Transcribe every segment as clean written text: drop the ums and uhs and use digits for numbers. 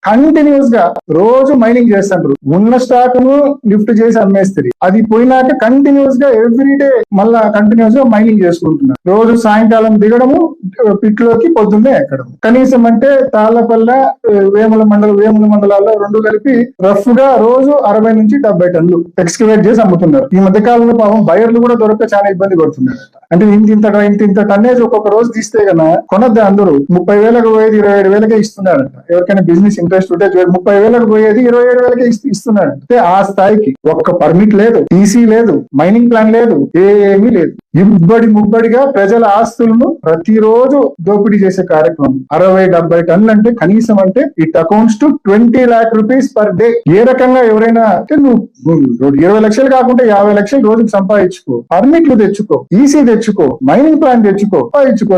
Continuous గా రోజు mining చేస్తుంటారు. ఉన్న స్టాక్ ను లిఫ్ట్ చేసి అమ్మేస్తారు. అది పోయినాక కంటిన్యూస్ గా ఎవ్రీడే మళ్ళా కంటిన్యూస్ గా మైనింగ్ చేసుకుంటున్నారు. రోజు సాయంకాలం దిగడము, పిట్లోకి పొద్దున్నే ఎక్కడం. కనీసం అంటే తాళ్లపల్ల, వేముల మండలాల్లో రెండు కలిపి రఫ్ గా రోజు 60 నుంచి 70 టన్నులు ఎక్స్కవేట్ చేసి అమ్ముతున్నారు. ఈ మధ్య కాలంలో పాపం బయర్లు కూడా దొరక చాలా ఇబ్బంది పడుతున్నారు. అంటే ఇంత టన్నేజ్ ఒక్కొక్క రోజు తీస్తే కన్నా కొనద్దు అందరూ. 30,000కు పోయేది 27,000కే ఇస్తున్నారంట. ఎవరికైనా బిజినెస్ ఇంట్రెస్ట్ ఉంటే 30,000కు పోయేది 27,000కే ఇస్తున్నారంట. అంటే ఆ స్థాయికి ఒక్క పర్మిట్ లేదు, టీసీ లేదు, మైనింగ్ ప్లాన్ లేదు, ఏమీ లేదు. ముబ్బడిగా ప్రజల ఆస్తులను ప్రతిరోజు దోపిడీ చేసే కార్యక్రమం. 60-70 టన్నులు అంటే కనీసం అంటే it accounts to 20 lakh rupees per day. ఏ రకంగా ఎవరైనా అంటే నువ్వు 20 లక్షలు కాకుండా 50 లక్షలు రోజుకు సంపాదించుకో, పర్మిట్లు తెచ్చుకో, ఈసీ తెచ్చుకో, మైనింగ్ ప్లాన్ తెచ్చుకో,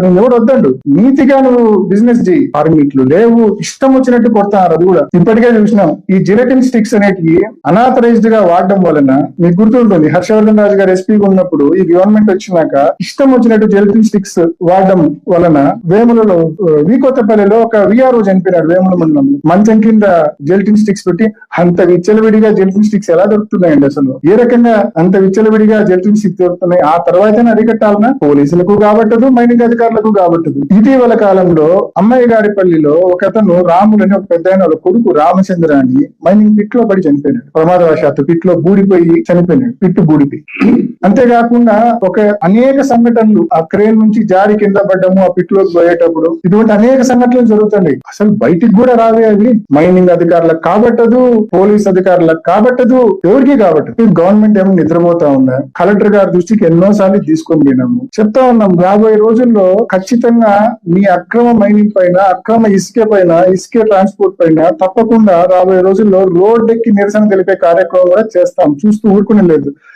నేను ఎవడు వద్దండు. నీతిగా నువ్వు బిజినెస్ చేయి. పర్మిట్లు లేవు, ఇష్టం వచ్చినట్టు కొడతారు. అది కూడా ఇప్పటికే చూసినాం. ఈ జిలెటిన్ స్టిక్స్ అనేటివి అనాథరైజ్డ్ గా వాడడం వలన మీకు గుర్తుంటుంది, హర్షవర్ధన్ రాజు గారు ఎస్పీగా ఉన్నప్పుడు ఈ గవర్నమెంట్ వచ్చినాక ఇష్టం వచ్చినట్టు జెలటిన్ స్టిక్స్ వాడడం వలన వేములలో వీకొత్తపల్లిలో ఒక విఆర్ఓ చనిపోయినాడు. వేముల మండలం మంచం కింద జెలటిన్ స్టిక్స్ పెట్టి అంత విచ్చలవిడిగా జెలటిన్ స్టిక్స్ ఎలా దొరుకుతున్నాయండి? అసలు ఏ రకంగా అంత విచ్చలవిడిగా జెలటిన్ స్టిక్స్ దొరుకుతున్నాయి? ఆ తర్వాత అరికట్టాలన్నా పోలీసులకు కాబట్టదు, మైనింగ్ అధికారులకు కాబట్టదు. ఇటీవల కాలంలో అమ్మాయిగారిపల్లిలో ఒక అతను రాములని ఒక పెద్ద ఆయన కొడుకు రామచంద్ర అని మైనింగ్ పిట్ లో పడి చనిపోయినాడు. ప్రమాదవశాత్తు పిట్ లో బూడిపోయి చనిపోయినాడు. పిట్టు బూడిపోయి. అంతేకాకుండా అనేక సంఘటనలు ఆ క్రేన్ నుంచి జారి కింద పడ్డము, ఆ పిట్ లోకి పోయేటప్పుడు ఇటువంటి అనేక సంఘటనలు జరుగుతున్నాయి. అసలు బయటికి కూడా రావే అవి. మైనింగ్ అధికారులకు కాబట్టదు, పోలీస్ అధికారులకు కాబట్టదు, ఎవరికి కాబట్టదు. గవర్నమెంట్ ఏమో నిద్రపోతా ఉందా? కలెక్టర్ గారి దృష్టికి ఎన్నోసార్లు తీసుకొని పోయినాము, చెప్తా ఉన్నాం. రాబోయే రోజుల్లో ఖచ్చితంగా మీ అక్రమ మైనింగ్ పైన, అక్రమ ఇసుకే ట్రాన్స్పోర్ట్ పైన తప్పకుండా రాబోయే రోజుల్లో రోడ్డెక్కి నిరసన తెలిపే కార్యక్రమం కూడా చేస్తాం. చూస్తూ ఊరుకునే లేదు.